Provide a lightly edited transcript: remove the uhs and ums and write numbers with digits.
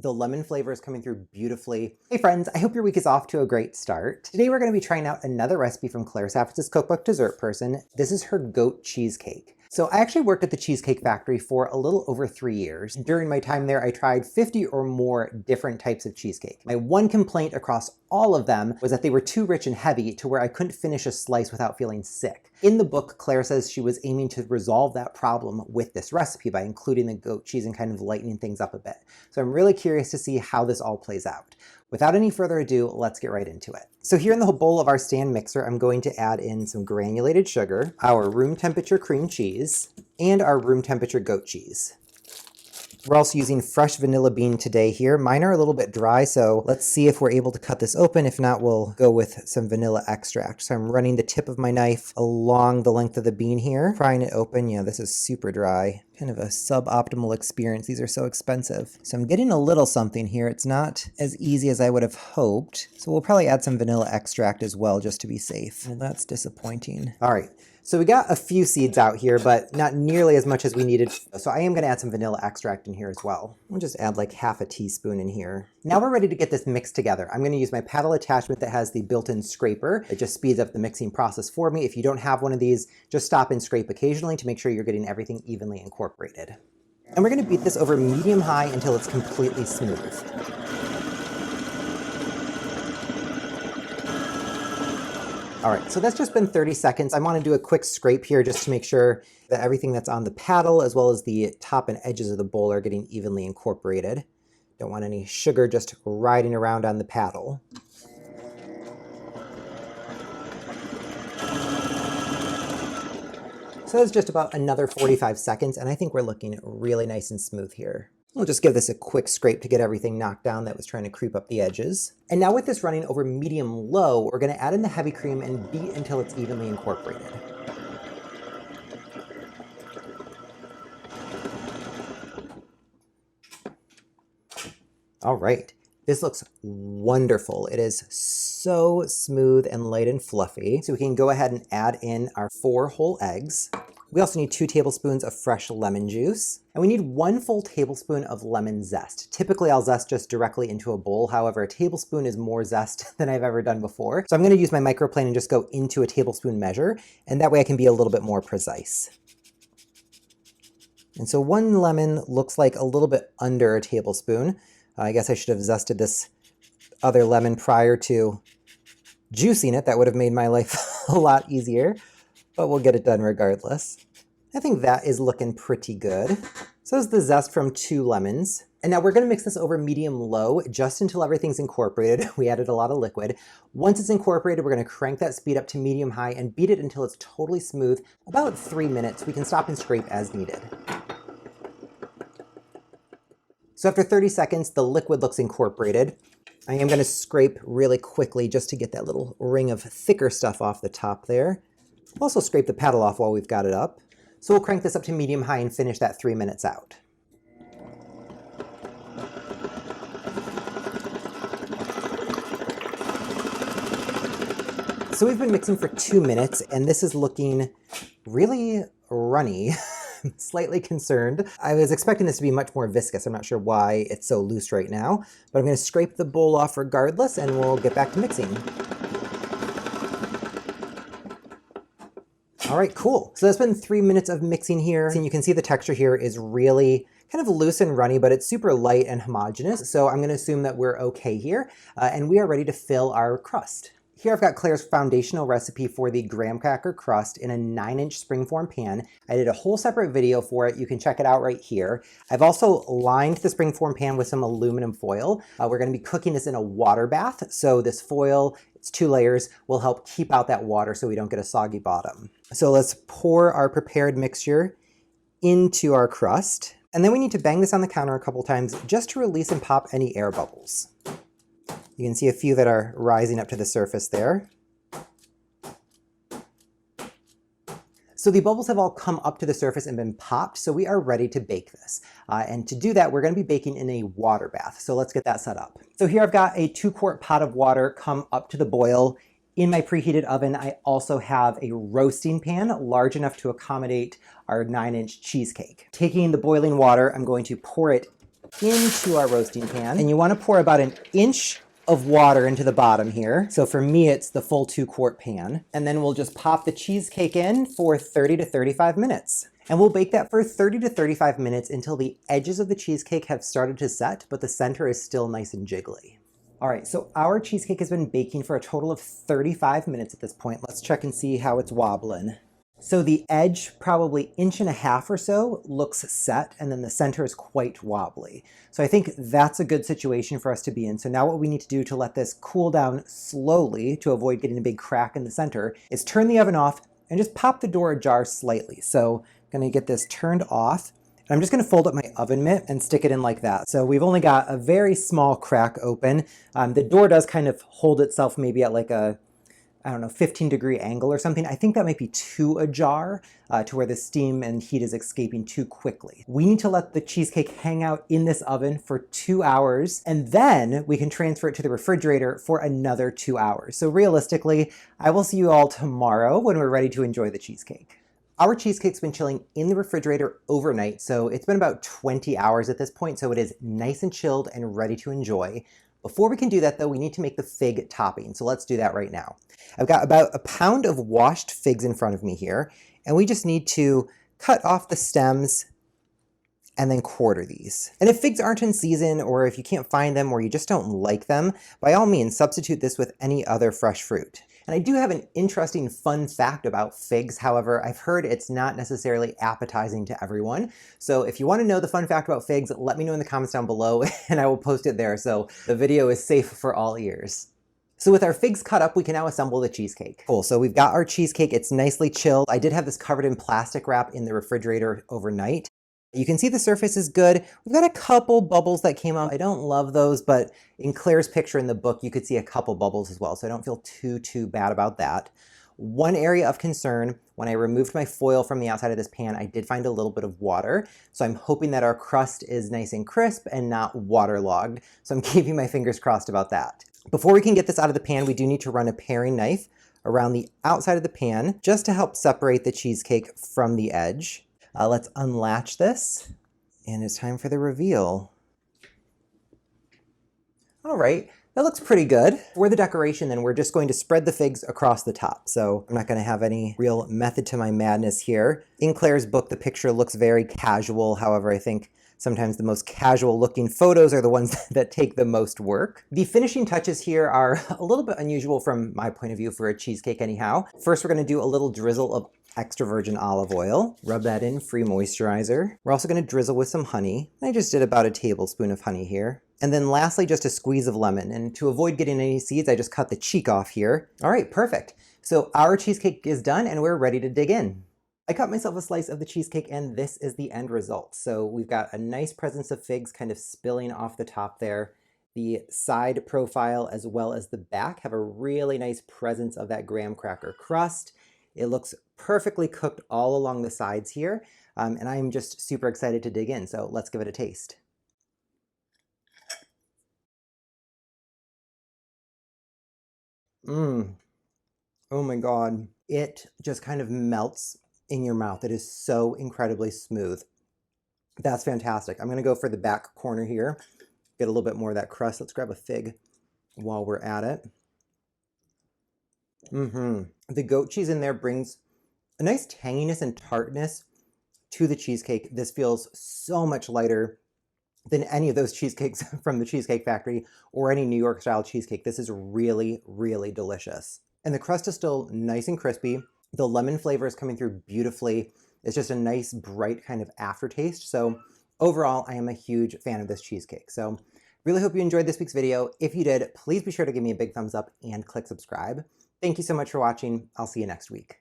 The lemon flavor is coming through beautifully. Hey friends, I hope your week is off to a great start. Today we're going to be trying out another recipe from Claire Saffitz's cookbook, Dessert Person. This is her goat cheesecake. So I actually worked at the Cheesecake Factory for a little over 3 years. During my time there, I tried 50 or more different types of cheesecake. My one complaint across all of them was that they were too rich and heavy to where I couldn't finish a slice without feeling sick. In the book, Claire says she was aiming to resolve that problem with this recipe by including the goat cheese and kind of lightening things up a bit. So I'm really curious to see how this all plays out. Without any further ado, let's get right into it. So here in the bowl of our stand mixer, I'm going to add in some granulated sugar, our room temperature cream cheese, and our room temperature goat cheese. We're also using fresh vanilla bean today here. Mine are a little bit dry, so let's see if we're able to cut this open. If not, we'll go with some vanilla extract. So I'm running the tip of my knife along the length of the bean here, prying it open. Yeah, this is super dry. Kind of a suboptimal experience. These are so expensive. So I'm getting a little something here. It's not as easy as I would have hoped. So we'll probably add some vanilla extract as well, just to be safe. Well, that's disappointing. All right. So we got a few seeds out here, but not nearly as much as we needed. So I am going to add some vanilla extract in here as well. We'll just add like half a teaspoon in here. Now we're ready to get this mixed together. I'm going to use my paddle attachment that has the built-in scraper. It just speeds up the mixing process for me. If you don't have one of these, just stop and scrape occasionally to make sure you're getting everything evenly incorporated. And we're going to beat this over medium-high until it's completely smooth. All right, so that's just been 30 seconds. I want to do a quick scrape here just to make sure that everything that's on the paddle as well as the top and edges of the bowl are getting evenly incorporated. Don't want any sugar just riding around on the paddle. So that's just about another 45 seconds, and I think we're looking really nice and smooth here. We'll just give this a quick scrape to get everything knocked down that was trying to creep up the edges. And now with this running over medium-low, we're going to add in the heavy cream and beat until it's evenly incorporated. All right, this looks wonderful. It is so smooth and light and fluffy. So we can go ahead and add in our 4 whole eggs. We also need 2 tablespoons of fresh lemon juice, and we need 1 full tablespoon of lemon zest. Typically I'll zest just directly into a bowl. However, a tablespoon is more zest than I've ever done before. So I'm going to use my microplane and just go into a tablespoon measure, and that way I can be a little bit more precise. And so 1 lemon looks like a little bit under a tablespoon. I guess I should have zested this other lemon prior to juicing it. That would have made my life a lot easier, but we'll get it done regardless. I think that is looking pretty good. So is the zest from 2 lemons. And now we're going to mix this over medium-low just until everything's incorporated. We added a lot of liquid. Once it's incorporated, we're going to crank that speed up to medium-high and beat it until it's totally smooth, about 3 minutes. We can stop and scrape as needed. So after 30 seconds, the liquid looks incorporated. I am going to scrape really quickly just to get that little ring of thicker stuff off the top there. Also scrape the paddle off while we've got it up. So we'll crank this up to medium-high and finish that 3 minutes out. So we've been mixing for 2 minutes, and this is looking really runny. I'm slightly concerned. I was expecting this to be much more viscous. I'm not sure why it's so loose right now, but I'm going to scrape the bowl off regardless, and we'll get back to mixing. All right, cool. So that's been 3 minutes of mixing here. And you can see the texture here is really kind of loose and runny, but it's super light and homogeneous. So I'm going to assume that we're okay here. And we are ready to fill our crust. Here I've got Claire's foundational recipe for the graham cracker crust in a 9-inch springform pan. I did a whole separate video for it. You can check it out right here. I've also lined the springform pan with some aluminum foil. We're going to be cooking this in a water bath. So this foil, it's 2 layers, will help keep out that water so we don't get a soggy bottom. So let's pour our prepared mixture into our crust. And then we need to bang this on the counter a couple times just to release and pop any air bubbles. You can see a few that are rising up to the surface there. So the bubbles have all come up to the surface and been popped, so we are ready to bake this. And to do that, we're going to be baking in a water bath. So let's get that set up. So here I've got a 2-quart pot of water come up to the boil. In my preheated oven, I also have a roasting pan large enough to accommodate our 9-inch cheesecake. Taking the boiling water, I'm going to pour it into our roasting pan. And you want to pour about an inch of water into the bottom here. So for me, it's the full 2-quart pan. And then we'll just pop the cheesecake in for 30 to 35 minutes. And we'll bake that for 30 to 35 minutes until the edges of the cheesecake have started to set, but the center is still nice and jiggly. All right, so our cheesecake has been baking for a total of 35 minutes at this point. Let's check and see how it's wobbling. So the edge, probably 1.5 inches or so, looks set, and then the center is quite wobbly. So I think that's a good situation for us to be in. So now what we need to do to let this cool down slowly to avoid getting a big crack in the center is turn the oven off and just pop the door ajar slightly. So I'm gonna get this turned off. And I'm just gonna fold up my oven mitt and stick it in like that. So we've only got a very small crack open. The door does kind of hold itself maybe at like a, I don't know, 15-degree angle or something. I think that might be too ajar to where the steam and heat is escaping too quickly. We need to let the cheesecake hang out in this oven for 2 hours, and then we can transfer it to the refrigerator for another 2 hours. So realistically, I will see you all tomorrow when we're ready to enjoy the cheesecake. Our cheesecake's been chilling in the refrigerator overnight, so it's been about 20 hours at this point, so it is nice and chilled and ready to enjoy. Before we can do that though, we need to make the fig topping, so let's do that right now. I've got about a pound of washed figs in front of me here, and we just need to cut off the stems and then quarter these. And if figs aren't in season, or if you can't find them or you just don't like them, by all means substitute this with any other fresh fruit. And I do have an interesting fun fact about figs. However, I've heard it's not necessarily appetizing to everyone. So if you want to know the fun fact about figs, let me know in the comments down below and I will post it there so the video is safe for all ears. So with our figs cut up, we can now assemble the cheesecake. Cool, so we've got our cheesecake, it's nicely chilled. I did have this covered in plastic wrap in the refrigerator overnight. You can see the surface is good. We've got a couple bubbles that came out. I don't love those, but in Claire's picture in the book, you could see a couple bubbles as well, so I don't feel too bad about that. One area of concern, when I removed my foil from the outside of this pan, I did find a little bit of water. So I'm hoping that our crust is nice and crisp and not waterlogged. So I'm keeping my fingers crossed about that. Before we can get this out of the pan, we do need to run a paring knife around the outside of the pan just to help separate the cheesecake from the edge. Let's unlatch this, and it's time for the reveal. All right, that looks pretty good. For the decoration, then, we're just going to spread the figs across the top. So I'm not gonna have any real method to my madness here. In Claire's book, the picture looks very casual. However, I think sometimes the most casual looking photos are the ones that take the most work. The finishing touches here are a little bit unusual from my point of view for a cheesecake anyhow. First, we're gonna do a little drizzle of extra virgin olive oil. Rub that in, free moisturizer. We're also gonna drizzle with some honey. I just did about a tablespoon of honey here. And then lastly, just a squeeze of lemon. And to avoid getting any seeds, I just cut the cheek off here. All right, perfect. So our cheesecake is done and we're ready to dig in. I cut myself a slice of the cheesecake and this is the end result. So we've got a nice presence of figs kind of spilling off the top there. The side profile as well as the back have a really nice presence of that graham cracker crust. It looks perfectly cooked all along the sides here, and I'm just super excited to dig in, so let's give it a taste. Oh my God. It just kind of melts in your mouth. It is so incredibly smooth. That's fantastic. I'm gonna go for the back corner here, get a little bit more of that crust. Let's grab a fig while we're at it. The goat cheese in there brings a nice tanginess and tartness to the cheesecake. This feels so much lighter than any of those cheesecakes from the Cheesecake Factory or any New York style cheesecake. This is really delicious. And the crust is still nice and crispy. The lemon flavor is coming through beautifully. It's just a nice, bright kind of aftertaste. So overall, I am a huge fan of this cheesecake. So really hope you enjoyed this week's video. If you did, please be sure to give me a big thumbs up and click subscribe. Thank you so much for watching. I'll see you next week.